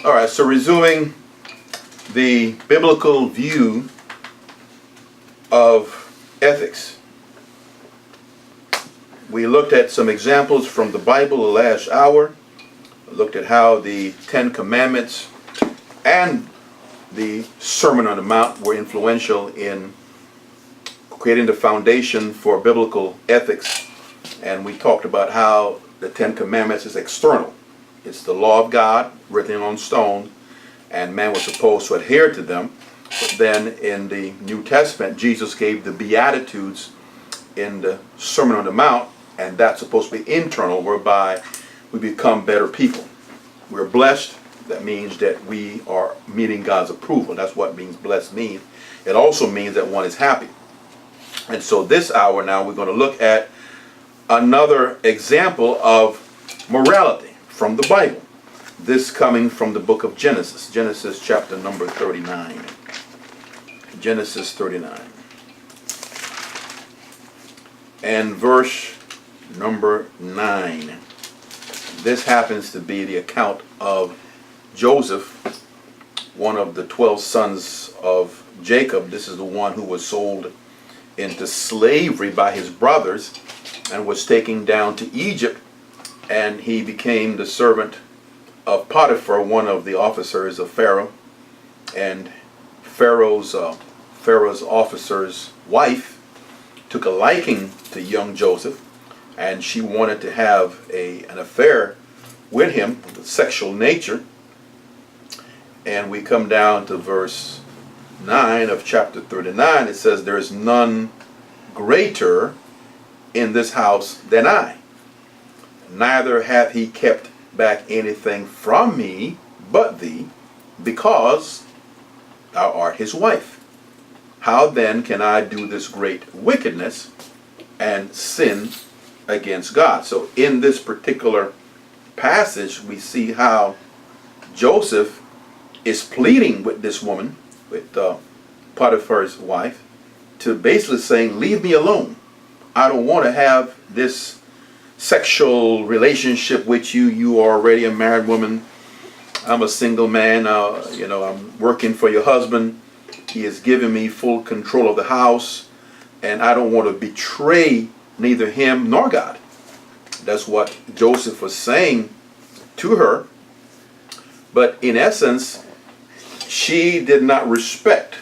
All right, so resuming the biblical view of ethics. We looked at some examples from the Bible the last hour. We looked at how the Ten Commandments and the Sermon on the Mount were influential in creating the foundation for biblical ethics. And we talked about how the Ten Commandments is external. It's the law of God written on stone, and man was supposed to adhere to them. But then in the New Testament, Jesus gave the Beatitudes in the Sermon on the Mount, and that's supposed to be internal, whereby we become better people. We're blessed. That means that we are meeting God's approval. That's what means blessed means. It also means that one is happy. And so this hour now we're going to look at another example of morality from the Bible. This coming from the book of Genesis. Genesis chapter number 39. Genesis 39. And verse number 9. This happens to be the account of Joseph, one of the 12 sons of Jacob. This is the one who was sold into slavery by his brothers and was taken down to Egypt, and he became the servant of Potiphar, one of the officers of Pharaoh. And Pharaoh's officer's wife took a liking to young Joseph, and she wanted to have an affair with him of a sexual nature. And we come down to verse 9 of chapter 39. It says, "There is none greater in this house than I. Neither hath he kept back anything from me but thee, because thou art his wife. How then can I do this great wickedness and sin against God?" So in this particular passage, we see how Joseph is pleading with this woman, with Potiphar's wife, to basically saying, leave me alone. I don't want to have this sexual relationship with you. You are already a married woman. I'm a single man. I'm working for your husband. He has given me full control of the house, and I don't want to betray neither him nor God. That's what Joseph was saying to her. But in essence, she did not respect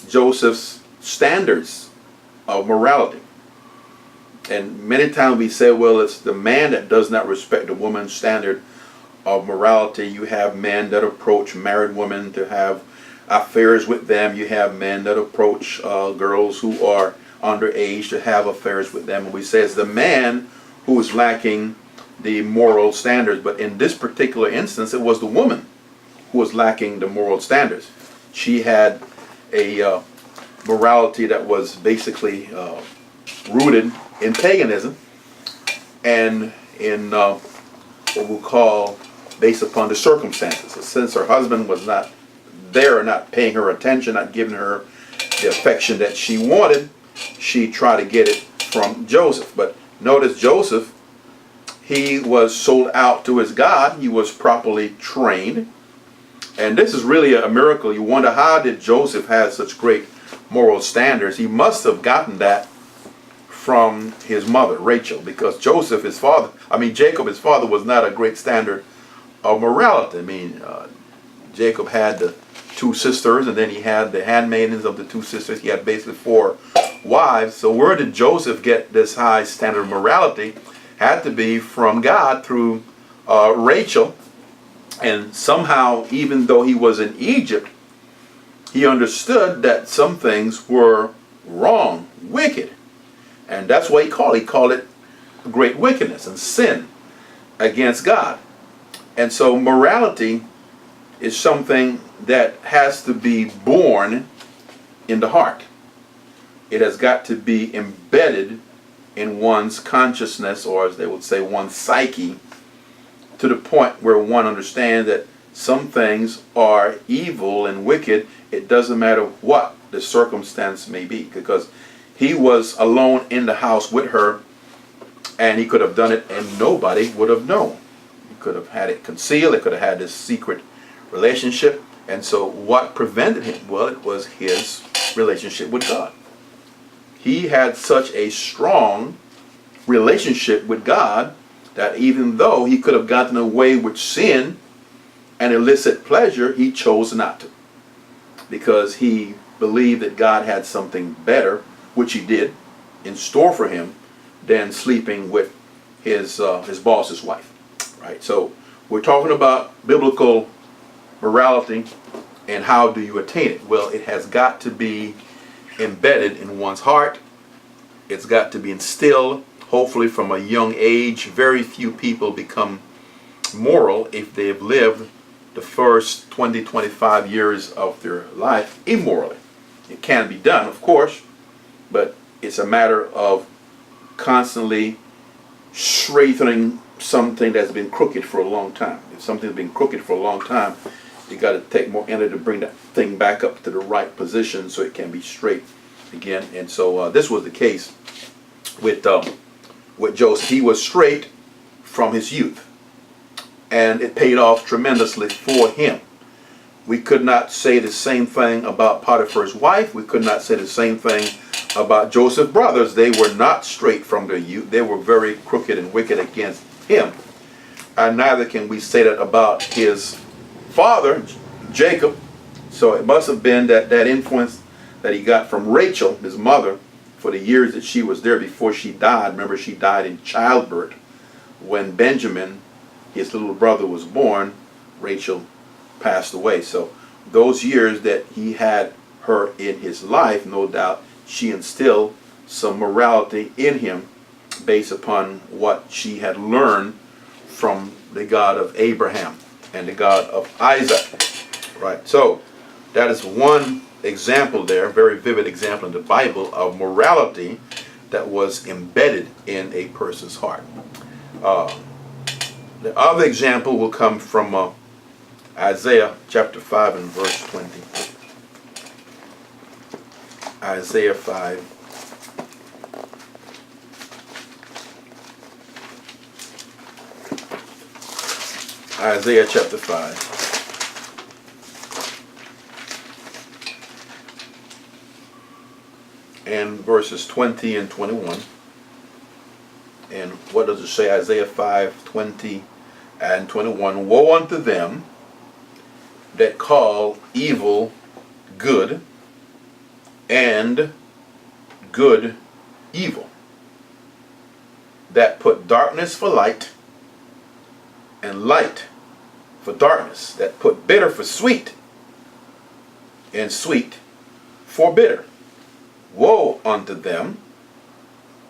Joseph's standards of morality. And many times we say, well, it's the man that does not respect the woman's standard of morality. You have men that approach married women to have affairs with them. You have men that approach girls who are underage to have affairs with them. And we say it's the man who is lacking the moral standards. But in this particular instance, it was the woman who was lacking the moral standards. She had a morality that was basically rooted in paganism and in what we'll call based upon the circumstances. So since her husband was not there, not paying her attention, not giving her the affection that she wanted, she tried to get it from Joseph. But notice Joseph, he was sold out to his God. He was properly trained. And this is really a miracle. You wonder, how did Joseph have such great moral standards? He must have gotten that from his mother, Rachel, because Jacob, his father, was not a great standard of morality. Jacob had the two sisters, and then he had the handmaidens of the two sisters. He had basically 4 wives. So where did Joseph get this high standard of morality? Had to be from God through Rachel. And somehow, even though he was in Egypt, he understood that some things were wrong, wicked. And that's what he called it great wickedness and sin against God. And so morality is something that has to be born in the heart. It has got to be embedded in one's consciousness, or as they would say, one's psyche, to the point where one understands that some things are evil and wicked. It doesn't matter what the circumstance may be, because he was alone in the house with her, and he could have done it and nobody would have known. He could have had it concealed. He could have had this secret relationship. And so what prevented him? Well, it was his relationship with God. He had such a strong relationship with God that even though he could have gotten away with sin and illicit pleasure, he chose not to, because he believed that God had something better, which he did, in store for him than sleeping with his boss's wife. Right? So we're talking about biblical morality, and how do you attain it? Well, it has got to be embedded in one's heart. It's got to be instilled, hopefully from a young age. Very few people become moral if they've lived the first 20, 25 years of their life immorally. It can be done, of course, but it's a matter of constantly straightening something that's been crooked for a long time. If something's been crooked for a long time, you got to take more energy to bring that thing back up to the right position so it can be straight again. And so this was the case with Joseph. He was straight from his youth, and it paid off tremendously for him. We could not say the same thing about Potiphar's wife. We could not say the same thing about Joseph's brothers. They were not straight from their youth. They were very crooked and wicked against him. And neither can we say that about his father, Jacob. So it must have been that influence that he got from Rachel, his mother, for the years that she was there before she died. Remember, she died in childbirth. When Benjamin, his little brother, was born, Rachel passed away. So those years that he had her in his life, no doubt, she instilled some morality in him based upon what she had learned from the God of Abraham and the God of Isaac. Right? So that is one example there, a very vivid example in the Bible of morality that was embedded in a person's heart. The other example will come from Isaiah chapter 5 and verse 20. Isaiah 5. Isaiah chapter 5. And verses 20 and 21. And what does it say? Isaiah 5, 20 and 21. Woe unto them that call evil good, and good evil, that put darkness for light, and light for darkness, that put bitter for sweet, and sweet for bitter. Woe unto them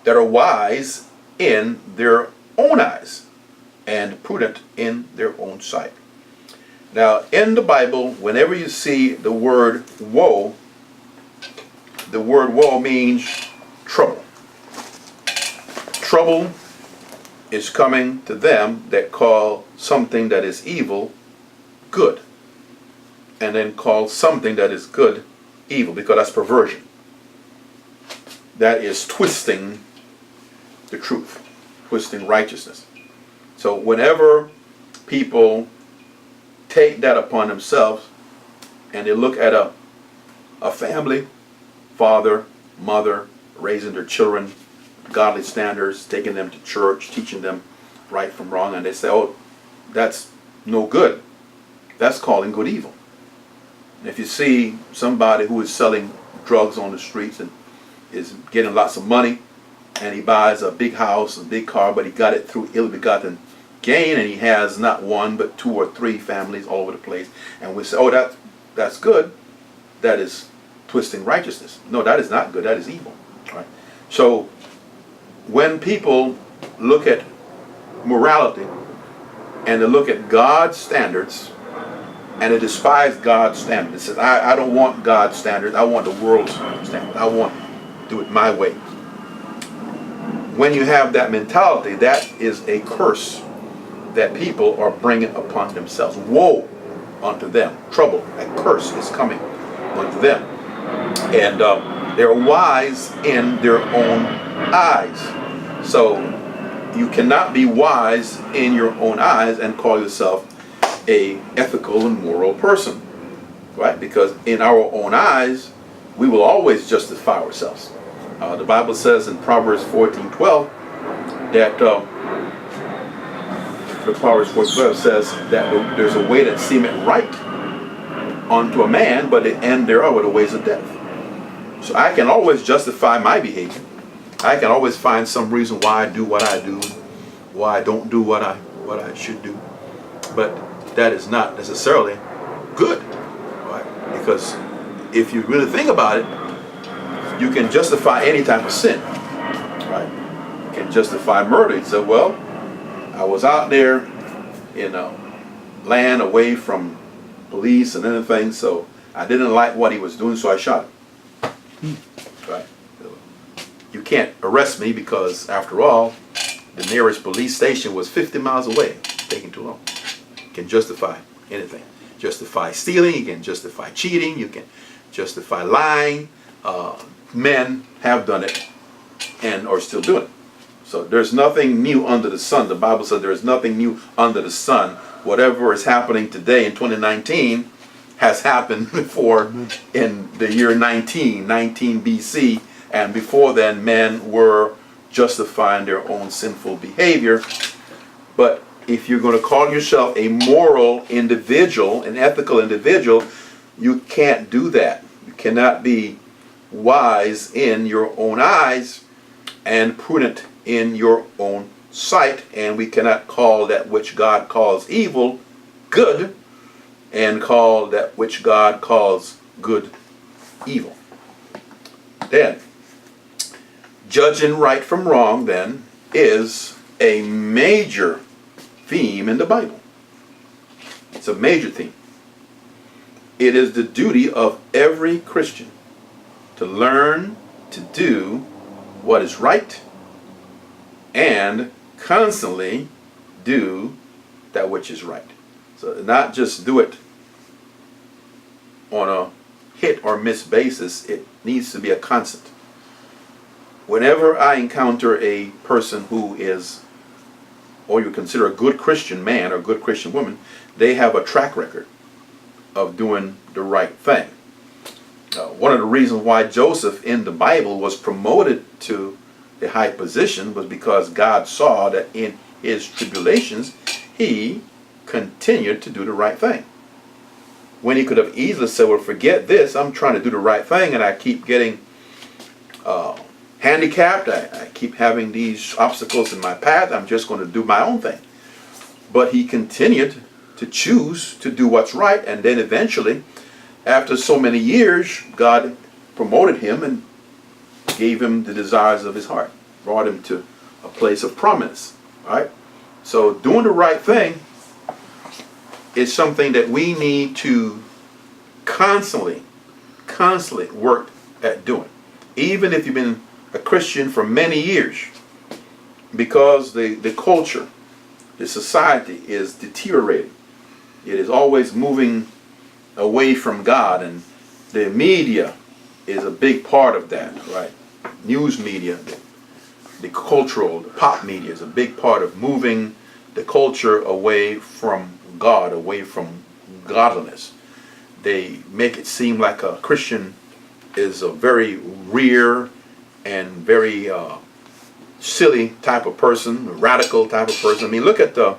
that are wise in their own eyes, and prudent in their own sight. Now, in the Bible, whenever you see the word woe means trouble. Trouble is coming to them that call something that is evil good, and then call something that is good evil, because that's perversion. That is twisting the truth, twisting righteousness. So whenever people take that upon themselves and they look at a family, father, mother, raising their children, godly standards, taking them to church, teaching them right from wrong, and they say, oh, that's no good. That's calling good evil. And if you see somebody who is selling drugs on the streets and is getting lots of money, and he buys a big house, a big car, but he got it through ill-begotten gain, and he has not one but 2 or 3 families all over the place, and we say, oh, that's good. That is twisting righteousness. No, that is not good. That is evil. Right? So when people look at morality and they look at God's standards and they despise God's standards, they say, I don't want God's standards. I want the world's standards. I want to do it my way. When you have that mentality, that is a curse that people are bringing upon themselves. Woe unto them. Trouble, a curse is coming unto them. And they're wise in their own eyes. So you cannot be wise in your own eyes and call yourself a ethical and moral person, right? Because in our own eyes, we will always justify ourselves. The Bible says in Proverbs 14:12 that the Proverbs 14:12 says that there's a way that seemeth right unto a man, but the end thereof are the ways of death. So I can always justify my behavior. I can always find some reason why I do what I do, why I don't do what I should do. But that is not necessarily good, right? Because if you really think about it, you can justify any type of sin, right? You can justify murder. You say, well, I was out there in a land away from police and anything, so I didn't like what he was doing, so I shot him. Right? You can't arrest me because, after all, the nearest police station was 50 miles away. Taking too long. You can justify anything. Justify stealing. You can justify cheating. You can justify lying. Men have done it and are still doing it. So there's nothing new under the sun. The Bible says there is nothing new under the sun. Whatever is happening today in 2019 has happened before in the year 19 BC. And before then, men were justifying their own sinful behavior. But if you're going to call yourself a moral individual, an ethical individual, you can't do that. You cannot be wise in your own eyes and prudent in your own sight, and we cannot call that which God calls evil good and call that which God calls good evil. Then, judging right from wrong, then, is a major theme in the Bible. It's a major theme. It is the duty of every Christian to learn to do what is right and constantly do that which is right. So not just do it on a hit or miss basis, it needs to be a constant. Whenever I encounter a person who is, or you consider a good Christian man or a good Christian woman, they have a track record of doing the right thing. One of the reasons why Joseph in the Bible was promoted to the high position was because God saw that in his tribulations he continued to do the right thing. When he could have easily said, well, forget this, I'm trying to do the right thing and I keep getting handicapped, I keep having these obstacles in my path, I'm just going to do my own thing. But he continued to choose to do what's right, and then eventually, after so many years, God promoted him and gave him the desires of his heart, brought him to a place of prominence. Right? So doing the right thing is something that we need to constantly work at doing. Even if you've been a Christian for many years, because the culture, the society is deteriorating. It is always moving away from God, and the media is a big part of that, right? News media, the cultural, the pop media is a big part of moving the culture away from God, away from godliness. They make it seem like a Christian is a very rare and very silly type of person, a radical type of person. I mean, look at the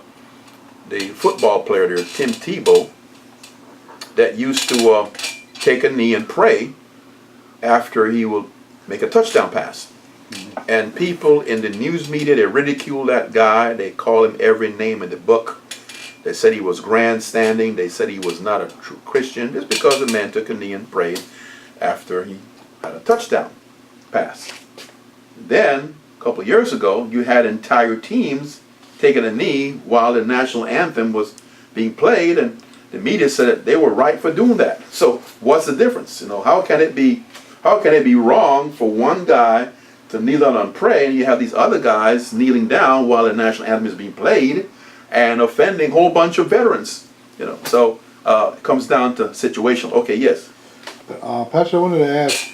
football player there, Tim Tebow, that used to take a knee and pray after he will make a touchdown pass. And people in the news media, they ridicule that guy. They call him every name in the book. They said he was grandstanding. They said he was not a true Christian just because the man took a knee and prayed after he had a touchdown pass. Then, a couple of years ago, you had entire teams taking a knee while the national anthem was being played, and the media said that they were right for doing that. So what's the difference? You know, how can it be wrong for one guy to kneel down and pray, and you have these other guys kneeling down while the national anthem is being played and offending a whole bunch of veterans? You know, so it comes down to situational. Okay, yes. Pastor, I wanted to ask.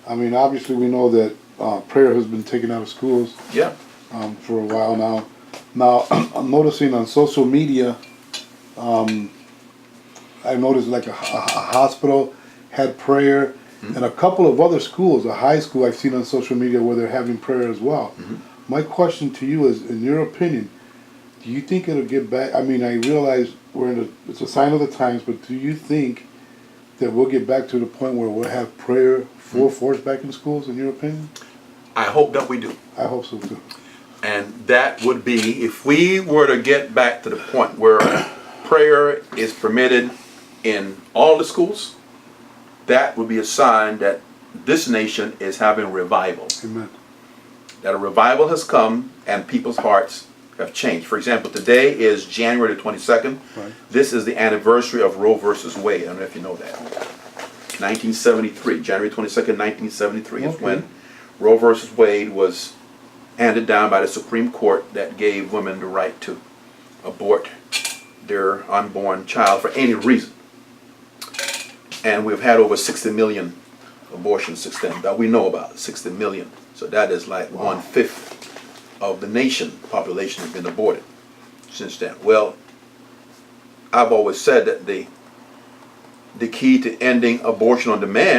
I mean, obviously we know that prayer has been taken out of schools. Yeah. For a while now. Now, I'm noticing on social media, I noticed like a hospital had prayer, and a couple of other schools, a high school I've seen on social media where they're having prayer as well. My question to you is, in your opinion, do you think it'll get back? I mean, I realize it's a sign of the times, but do you think that we'll get back to the point where we'll have prayer full force back in schools, in your opinion? I hope that we do. I hope so too. And that would be if we were to get back to the point where prayer is permitted in all the schools, that would be a sign that this nation is having revival. Amen. That a revival has come and people's hearts have changed. For example, today is January the 22nd. Right. This is the anniversary of Roe versus Wade. I don't know if you know that. 1973, January 22nd, 1973 is when Roe versus Wade was handed down by the Supreme Court that gave women the right to abort their unborn child for any reason. And we've had over 60 million abortions since then that we know about, 60 million. So that is like 1/5 of the nation population has been aborted since then. Well, I've always said that the key to ending abortion on demand